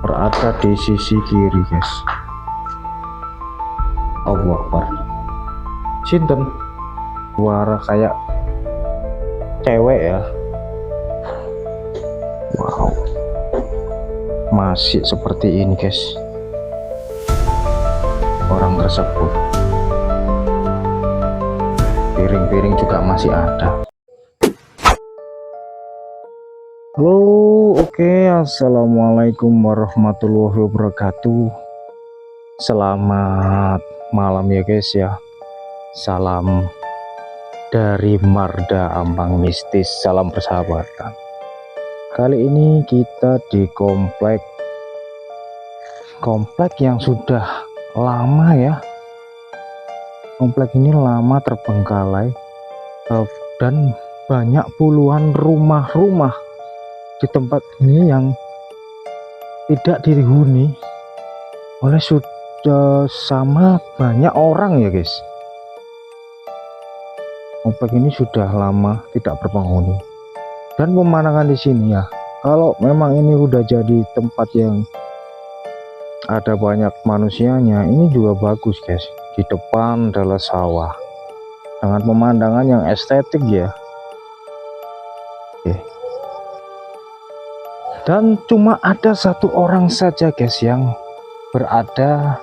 berada di sisi kiri, guys. Allahu Akbar. Sinten? Suara kayak cewek ya. Wow, masih seperti ini, guys. Orang tersebut. Piring-piring juga masih ada. Halo, oke, assalamualaikum warahmatullahi wabarakatuh. Selamat malam ya guys ya. Salam dari Marda Ambang Mistis, salam persahabatan. Kali ini kita di komplek yang sudah lama ya. Komplek ini lama terbengkalai dan banyak puluhan rumah-rumah di tempat ini yang tidak dihuni oleh sama banyak orang ya guys. Komplek ini sudah lama tidak berpenghuni dan pemandangan di sini ya, kalau memang ini udah jadi tempat yang ada banyak manusianya, ini juga bagus guys. Di depan adalah sawah dengan pemandangan yang estetik ya. Oke. Dan cuma ada satu orang saja guys yang berada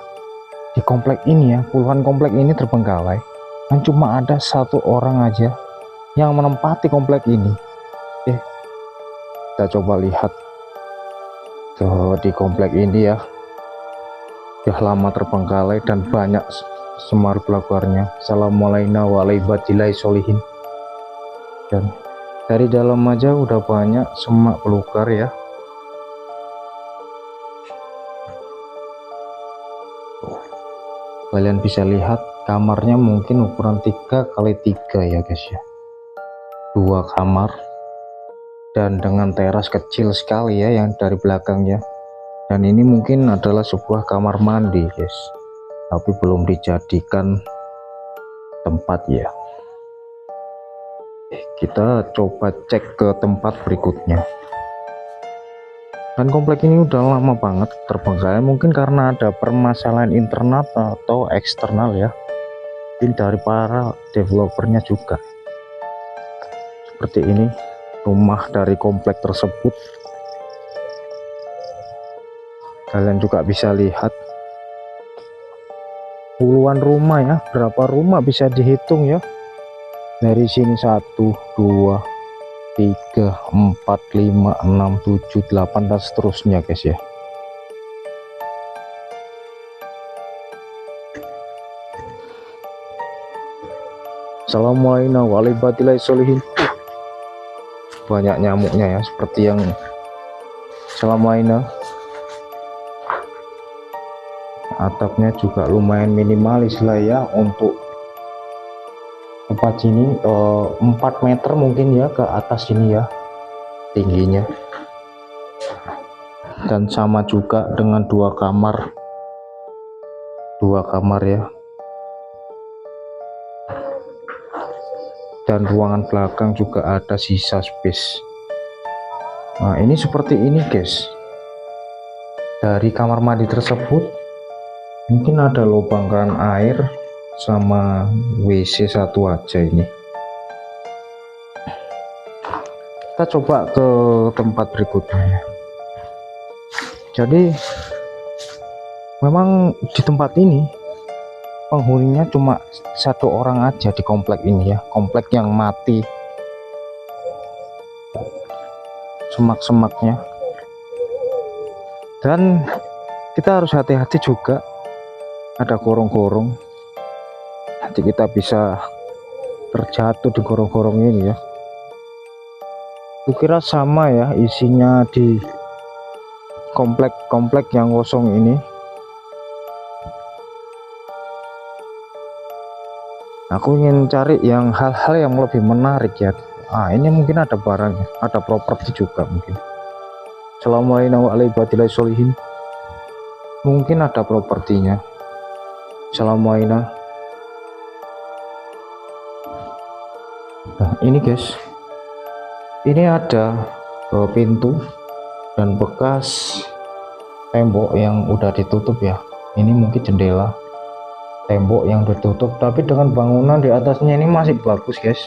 di komplek ini ya. Puluhan komplek ini terbengkalai dan cuma ada satu orang aja yang menempati komplek ini. Kita coba lihat di komplek ini ya. Sudah lama terbengkalai dan banyak semar belakarnya. Assalamualaikum warahmatullahi wabarakatuh. Dan dari dalam aja udah banyak semak belukar ya. Kalian bisa lihat kamarnya mungkin ukuran 3x3 ya guys ya. 2 kamar dan dengan teras kecil sekali ya yang dari belakangnya. Dan ini mungkin adalah sebuah kamar mandi guys, tapi belum dijadikan tempat ya. Kita coba cek ke tempat berikutnya. Dan komplek ini udah lama banget terbengkalai, mungkin karena ada permasalahan internal atau eksternal ya, mungkin dari para developernya juga. Seperti ini rumah dari komplek tersebut. Kalian juga bisa lihat puluhan rumah ya, berapa rumah bisa dihitung ya. Dari sini 1, 2, 3, 4, 5, 6, 7, 8 dan seterusnya guys ya. Assalamualaikum warahmatullahi wabarakatuh. Banyak nyamuknya ya, seperti yang Assalamualaikum. Atapnya juga lumayan minimalis lah ya untuk tempat sini, 4 meter mungkin ya ke atas ini ya tingginya. Dan sama juga dengan 2 kamar ya. Dan ruangan belakang juga ada sisa space. Nah ini seperti ini guys. Dari kamar mandi tersebut mungkin ada lubang keran air sama WC satu aja ini. Kita coba ke tempat berikutnya. Jadi memang di tempat ini penghuninya cuma satu orang aja di komplek ini ya. Komplek yang mati semak-semaknya. Dan kita harus hati-hati juga, ada gorong-gorong, nanti kita bisa terjatuh di gorong-gorong ini ya. Kukira sama ya isinya di komplek yang kosong ini. Aku ingin cari yang hal-hal yang lebih menarik ya. Ini mungkin ada barangnya, ada properti juga mungkin. Assalamualaikum warahmatullahi wabarakatuh. Mungkin ada propertinya. Assalamualaikum. Nah ini guys, ini ada pintu dan bekas tembok yang udah ditutup ya. Ini mungkin jendela, tembok yang ditutup, tapi dengan bangunan di atasnya ini masih bagus guys,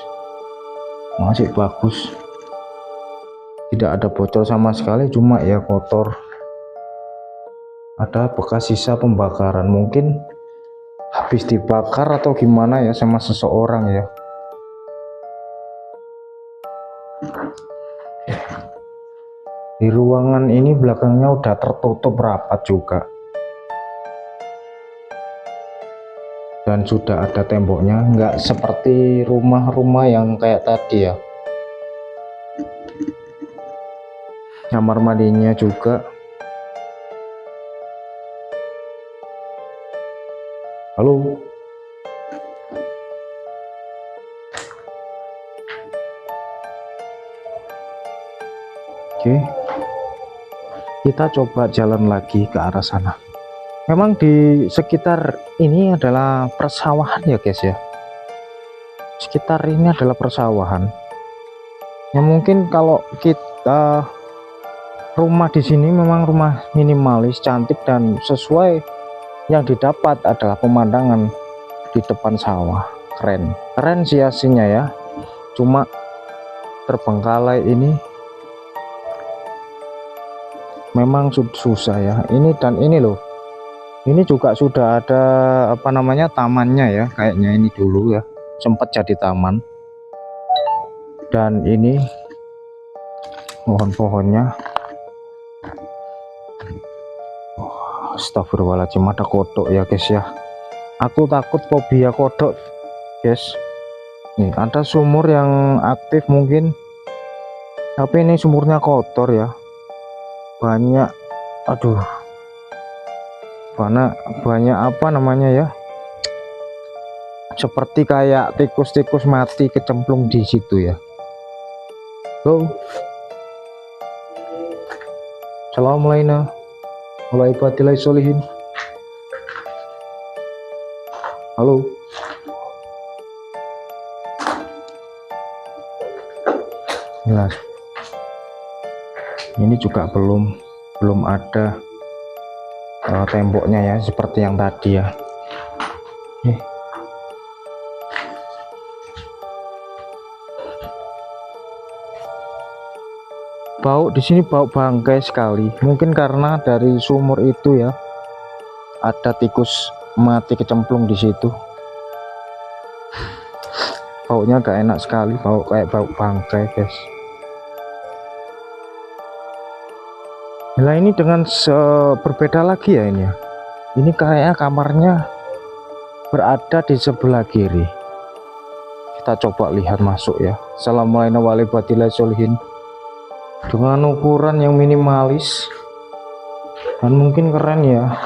masih bagus, tidak ada bocor sama sekali, cuma ya kotor, ada bekas sisa pembakaran, mungkin habis dibakar atau gimana ya sama seseorang ya. Di ruangan ini belakangnya udah tertutup rapat juga, dan sudah ada temboknya, nggak seperti rumah-rumah yang kayak tadi ya. Kamar mandinya juga. Halo. Oke, kita coba jalan lagi ke arah sana. Memang di sekitar ini adalah persawahan ya guys ya. Sekitar ini adalah persawahan. Ya mungkin kalau kita rumah di sini memang rumah minimalis, cantik, dan sesuai yang didapat adalah pemandangan di depan sawah. Keren sih aslinya ya. Cuma terbengkalai ini memang susah ya. Ini dan ini loh, ini juga sudah ada apa namanya tamannya ya, kayaknya ini dulu ya sempat jadi taman. Dan ini pohon-pohonnya, astagfirullahaladzim, ada kodok ya guys ya. Aku takut fobia kodok guys. Nih ada sumur yang aktif mungkin, tapi ini sumurnya kotor ya, banyak, aduh, banyak apa namanya ya, seperti kayak tikus-tikus mati kecemplung di situ ya. Assalamualaikum warahmatullahi wabarakatuh. Halo. Nah, ini juga belum ada temboknya ya, seperti yang tadi ya. Bau di sini, bau bangkai sekali, mungkin karena dari sumur itu ya, ada tikus mati kecemplung di situ. Baunya gak enak sekali, bau kayak bau bangkai guys. Nah ini dengan berbeda lagi ya ini ya. Ini kayak kamarnya berada di sebelah kiri. Kita coba lihat masuk ya. Assalamualaikum warahmatullahi wabarakatuh. Dengan ukuran yang minimalis dan mungkin keren ya.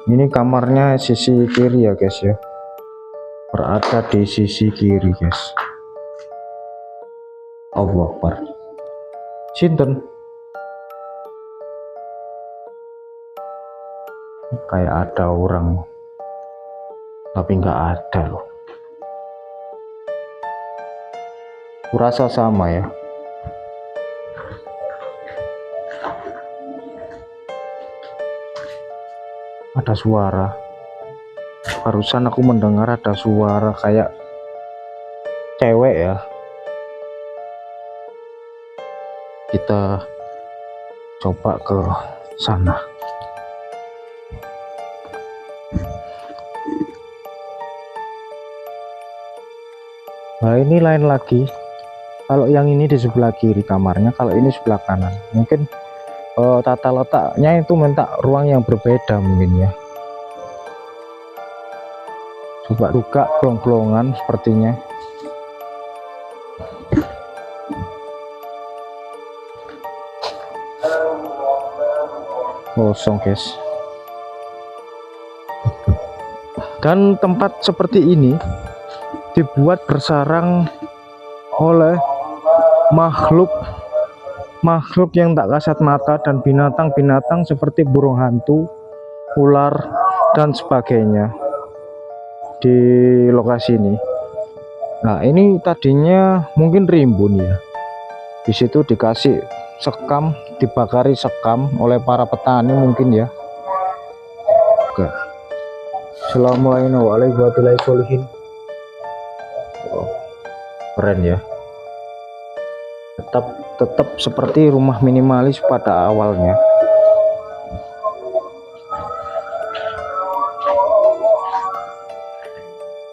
Ini kamarnya sisi kiri ya guys ya, berada di sisi kiri guys. Allahu Akbar. Sinten? Kayak ada orang, tapi nggak ada loh. Kurasa sama ya. Ada suara, barusan aku mendengar ada suara kayak cewek ya. Kita coba ke sana. Nah ini lain lagi, kalau yang ini di sebelah kiri kamarnya, kalau ini sebelah kanan. Mungkin tata letaknya itu minta ruang yang berbeda mungkin ya. Coba buka bolong-bolongan sepertinya. Kosong guys. Dan tempat seperti ini dibuat bersarang oleh makhluk yang tak kasat mata dan binatang-binatang seperti burung hantu, ular, dan sebagainya di lokasi ini. Nah ini tadinya mungkin rimbun ya, di situ dikasih sekam, dibakari sekam oleh para petani mungkin ya. Oke. Assalamualaikum warahmatullahi wabarakatuh. Wow, keren ya. Tetap seperti rumah minimalis pada awalnya.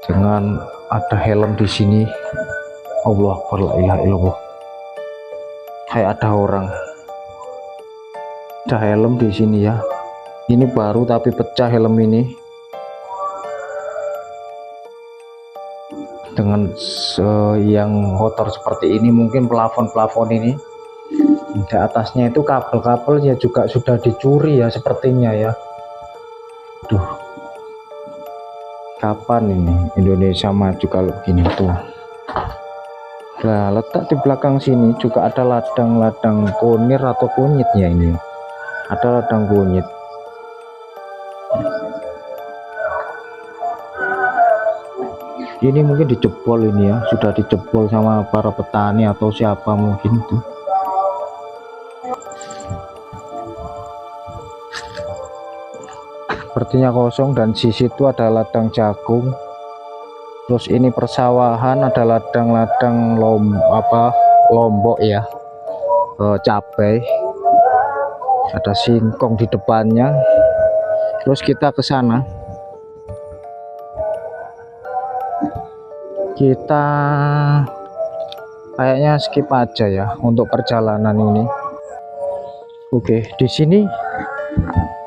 Dengan ada helm di sini. Allah Akbar, la ilaha illallah. Kayak ada orang. Ada helm di sini ya. Ini baru tapi pecah helm ini. Dengan yang kotor seperti ini, mungkin plafon ini di atasnya itu kabel-kabel ya juga sudah dicuri ya sepertinya ya. Duh, kapan ini Indonesia maju kalau begini tuh. Nah, letak di belakang sini juga ada ladang-ladang kunir atau kunyitnya ini. Ada ladang kunyit. Ini mungkin dijebol ini ya, sudah dijebol sama para petani atau siapa mungkin tuh. Sepertinya kosong, dan sisi itu ada ladang jagung. Terus ini persawahan, ada ladang-ladang lombok ya, cabai, ada singkong di depannya. Terus kita ke sana, kita kayaknya skip aja ya untuk perjalanan ini. Oke, di sini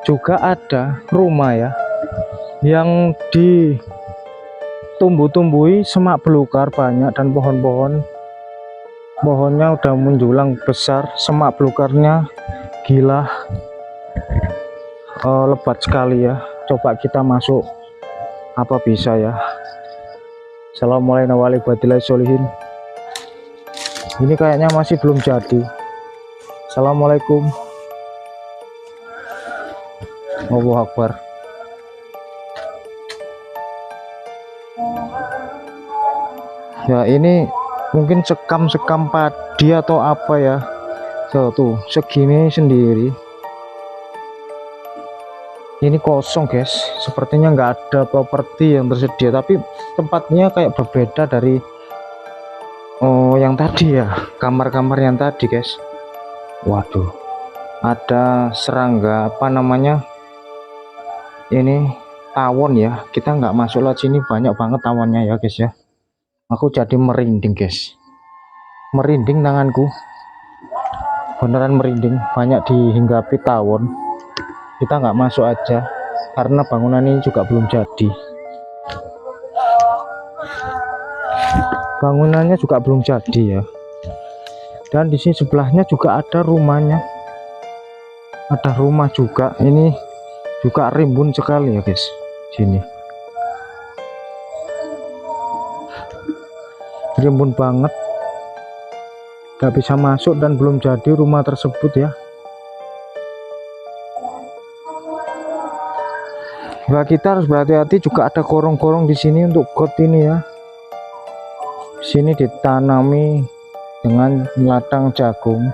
juga ada rumah ya yang ditumbuh-tumbuhi semak belukar banyak, dan pohonnya udah menjulang besar. Semak belukarnya gila, lebat sekali ya. Coba kita masuk, apa bisa ya. Assalamualaikum warahmatullahi wabarakatuh. Ini kayaknya masih belum jadi. Assalamualaikum. Allahu Akbar. Ya, ini mungkin sekam padi atau apa ya. Tuh segini sendiri. Ini kosong guys, sepertinya nggak ada properti yang tersedia, tapi tempatnya kayak berbeda dari yang tadi ya, kamar-kamar yang tadi guys. Waduh, ada serangga apa namanya ini, tawon ya. Kita nggak masuk lewat sini, banyak banget tawonnya ya guys ya. Aku jadi merinding guys, merinding tanganku, beneran merinding. Banyak dihinggapi tawon. Kita nggak masuk aja karena bangunan ini juga belum jadi. Bangunannya juga belum jadi ya. Dan di sini sebelahnya juga ada rumahnya, ada rumah juga. Ini juga rimbun sekali ya guys sini, rimbun banget, gak bisa masuk dan belum jadi rumah tersebut ya. Nah, kita harus berhati-hati, juga ada korong-korong di sini untuk got ini ya. Sini ditanami dengan ladang jagung,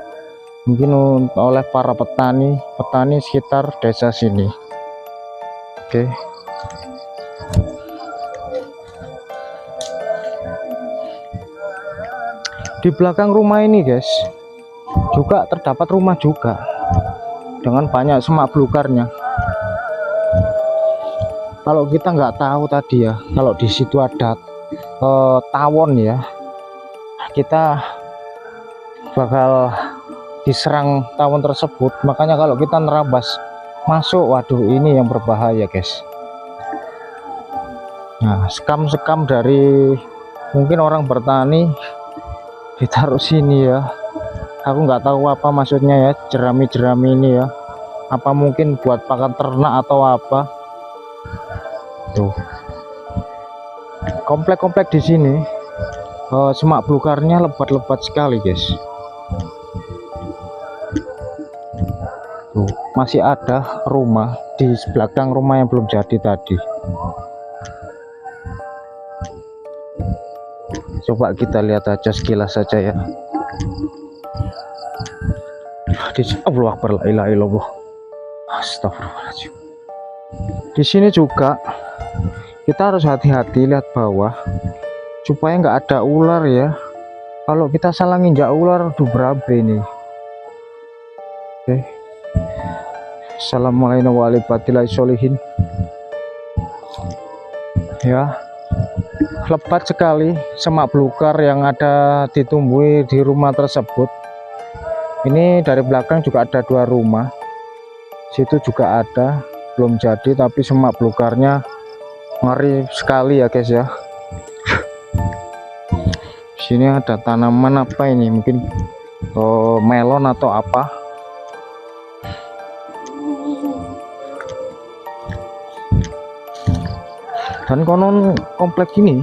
mungkin oleh para petani sekitar desa sini. Oke. Di belakang rumah ini guys juga terdapat rumah juga dengan banyak semak belukarnya. Kalau kita nggak tahu tadi ya, kalau di situ ada tawon ya, kita bakal diserang tawon tersebut. Makanya kalau kita nerabas masuk, waduh, ini yang berbahaya guys. Nah, sekam dari mungkin orang bertani ditaruh sini ya. Aku nggak tahu apa maksudnya ya, jerami ini ya. Apa mungkin buat pakan ternak atau apa? Tuh, komplek-komplek di sini semak belukarnya lebat-lebat sekali guys. Tuh, masih ada rumah di belakang rumah yang belum jadi tadi. Coba kita lihat aja sekilas saja ya. Allah Akbar, la ilaha illallah, astagfirullahaladzim. Di sini juga kita harus hati-hati, lihat bawah supaya nggak ada ular ya. Kalau kita salah nginjak ular tuh berabe ini. Oke. Assalamualaikum warahmatullahi wabarakatuh. Ya, lebat sekali semak belukar yang ada ditumbuhi di rumah tersebut. Ini dari belakang juga ada 2 rumah, situ juga ada, belum jadi, tapi semak belukarnya ngeri sekali ya guys ya. Sini ada tanaman apa ini, mungkin melon atau apa. Dan konon komplek ini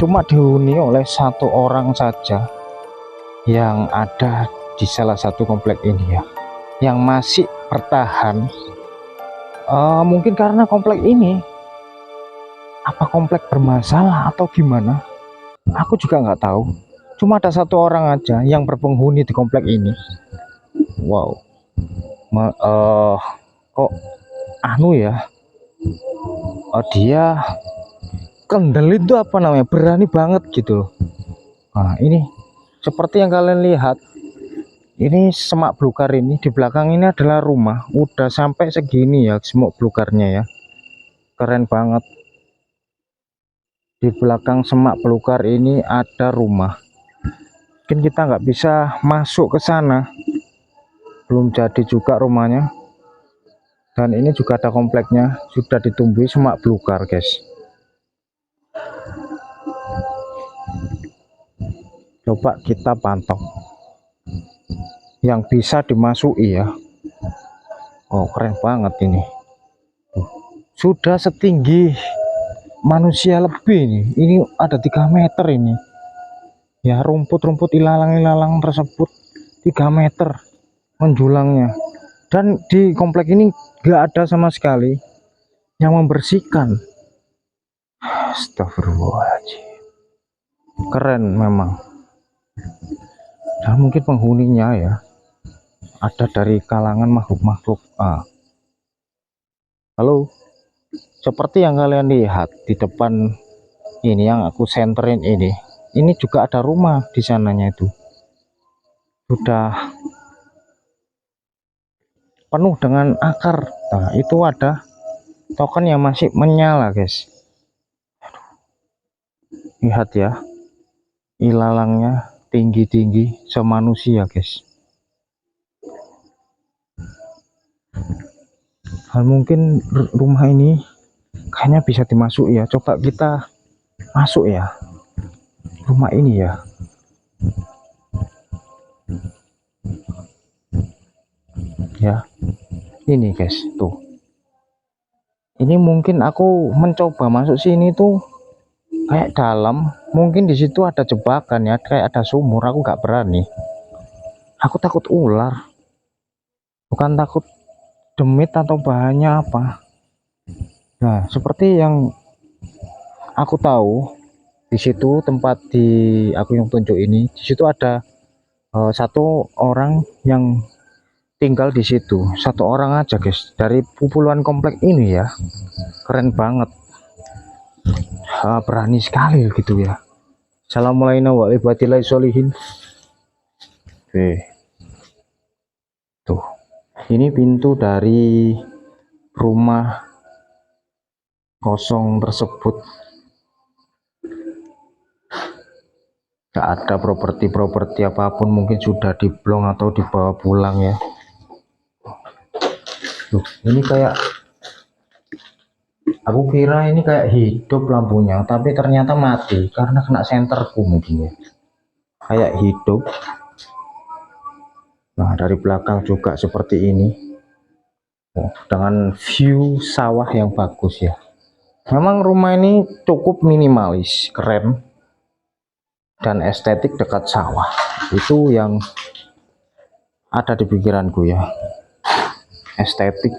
cuma dihuni oleh 1 orang saja yang ada di salah satu komplek ini ya, yang masih bertahan. Mungkin karena komplek ini, apa komplek bermasalah atau gimana, aku juga nggak tahu. Cuma ada 1 orang aja yang berpenghuni di komplek ini. Wow, kok anu ya, dia kendel itu apa namanya, berani banget gitu loh. Nah ini seperti yang kalian lihat, ini semak belukar ini di belakang ini adalah rumah, udah sampai segini ya semak belukarnya ya, keren banget. Di belakang semak belukar ini ada rumah, mungkin kita nggak bisa masuk ke sana, belum jadi juga rumahnya. Dan ini juga ada kompleknya, sudah ditumbuhi semak belukar guys. Coba kita pantau yang bisa dimasuki ya. Oh keren banget ini, sudah setinggi manusia lebih ini ada 3 meter ini ya, rumput-rumput ilalang-ilalang tersebut 3 meter menjulangnya. Dan di komplek ini gak ada sama sekali yang membersihkan. Astagfirullahaladzim, keren memang. Dan mungkin penghuninya ya ada dari kalangan makhluk-makhluk. Halo, seperti yang kalian lihat di depan ini yang aku senterin ini juga ada rumah di sananya, itu sudah penuh dengan akar. Nah itu ada token yang masih menyala guys. Lihat ya, ilalangnya tinggi-tinggi semanusia guys. Dan mungkin rumah ini kayaknya bisa dimasuki ya. Coba kita masuk ya rumah ini ya. Ya ini guys, tuh ini mungkin aku mencoba masuk sini tuh kayak dalam, mungkin di situ ada jebakan ya, kayak ada sumur. Aku nggak berani, aku takut ular, bukan takut demit atau bahannya apa. Nah seperti yang aku tahu, di situ tempat di aku yang tunjuk ini, di situ ada 1 orang yang tinggal di situ, 1 orang aja guys dari puluhan komplek ini ya. Keren banget, berani sekali gitu ya. Assalamualaikum warahmatullahi wabarakatuh. Oke, tuh ini pintu dari rumah kosong tersebut. Gak ada properti apapun, mungkin sudah diblong atau dibawa pulang ya. Loh, ini kayak, aku kira ini kayak hidup lampunya, tapi ternyata mati karena kena senterku mungkin ya. Kayak hidup. Nah dari belakang juga seperti ini, dengan view sawah yang bagus ya. Memang rumah ini cukup minimalis, keren, dan estetik dekat sawah. Itu yang ada di pikiranku ya, estetik,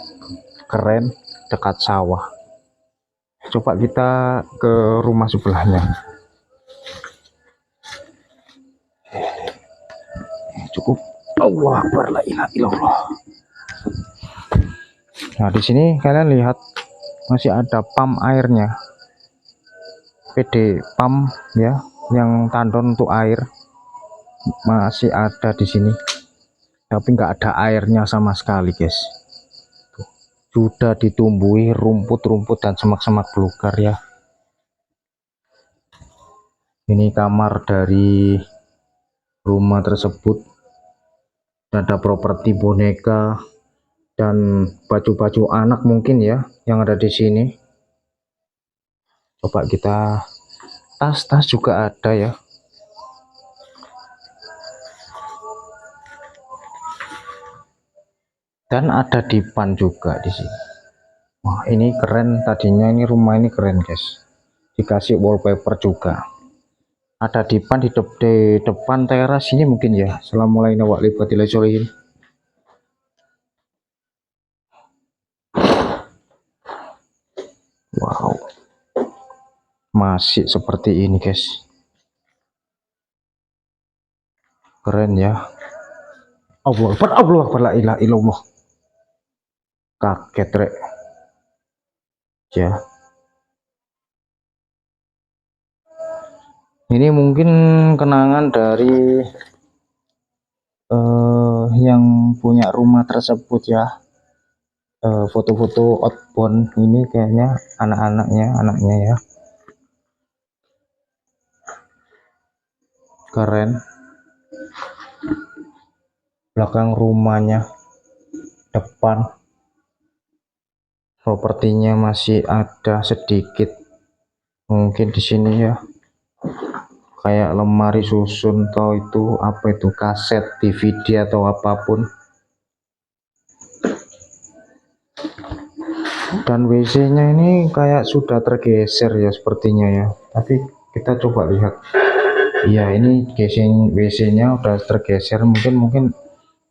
keren, dekat sawah. Coba kita ke rumah sebelahnya. Cukup Allah Akbar, la ilaha illallah. Nah, di sini kalian lihat masih ada pump airnya, PD pump ya, yang tandon untuk air masih ada di sini, tapi nggak ada airnya sama sekali guys. Sudah ditumbuhi rumput-rumput dan semak-semak belukar ya. Ini kamar dari rumah tersebut. Ada properti boneka dan baju-baju anak mungkin ya yang ada di sini. Coba kita, tas-tas juga ada ya. Dan ada dipan juga di sini. Wah, ini keren, tadinya ini rumah ini keren guys. Dikasih wallpaper juga. Ada dipan di depan teras ini mungkin ya. Assalamualaikum warahmatullahi wabarakatuh. Wow, masih seperti ini guys, keren ya. Allah Akbar, la ilaha illallah. Kaget rek ya. Ini mungkin kenangan dari yang punya rumah tersebut ya. Foto-foto outbound ini kayaknya anaknya ya. Keren. Belakang rumahnya, depan propertinya masih ada sedikit mungkin di sini ya, kayak lemari susun atau itu apa itu, kaset DVD atau apapun. Dan WC-nya ini kayak sudah tergeser ya sepertinya ya, tapi kita coba lihat. Iya, ini WC-nya udah tergeser, mungkin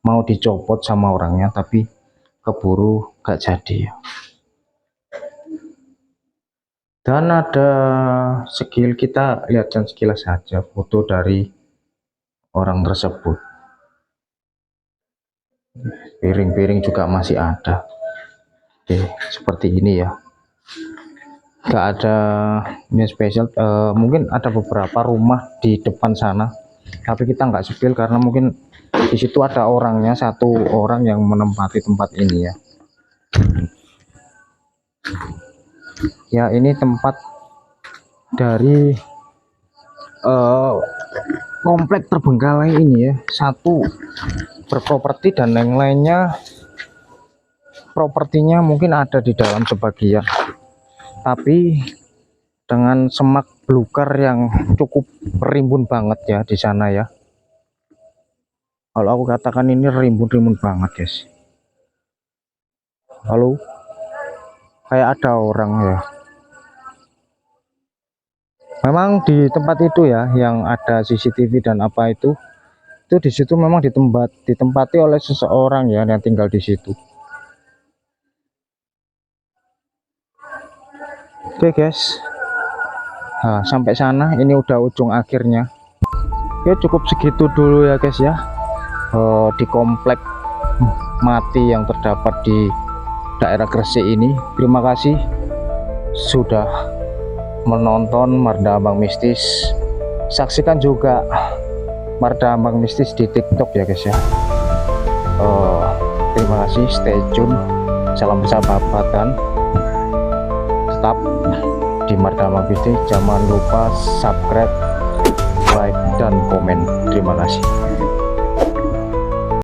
mau dicopot sama orangnya tapi keburu gak jadi ya. Dan ada kita lihat sekilas saja foto dari orang tersebut. Piring-piring juga masih ada. Oke, seperti ini ya. Gak ada ini spesial. Mungkin ada beberapa rumah di depan sana, tapi kita nggak spill karena mungkin di situ ada orangnya, satu orang yang menempati tempat ini ya. Ya, ini tempat dari komplek terbengkalai ini ya. Satu berproperti dan yang lainnya propertinya mungkin ada di dalam sebagian, tapi dengan semak belukar yang cukup rimbun banget ya di sana ya. Kalau aku katakan ini rimbun banget guys. Halo, kayak ada orang ya. Memang di tempat itu ya yang ada CCTV dan apa itu di situ memang ditempati oleh seseorang ya yang tinggal di situ. Oke guys, nah, sampai sana ini udah ujung akhirnya. Oke, cukup segitu dulu ya guys ya, di komplek mati yang terdapat di daerah Gresik ini. Terima kasih sudah menonton Marda Ambang Mistis. Saksikan juga Marda Ambang Mistis di TikTok ya guys ya. Terima kasih, stay tune, salam persahabatan, tetap di Marda Ambang Mistis. Jangan lupa subscribe, like dan komen. Terima kasih.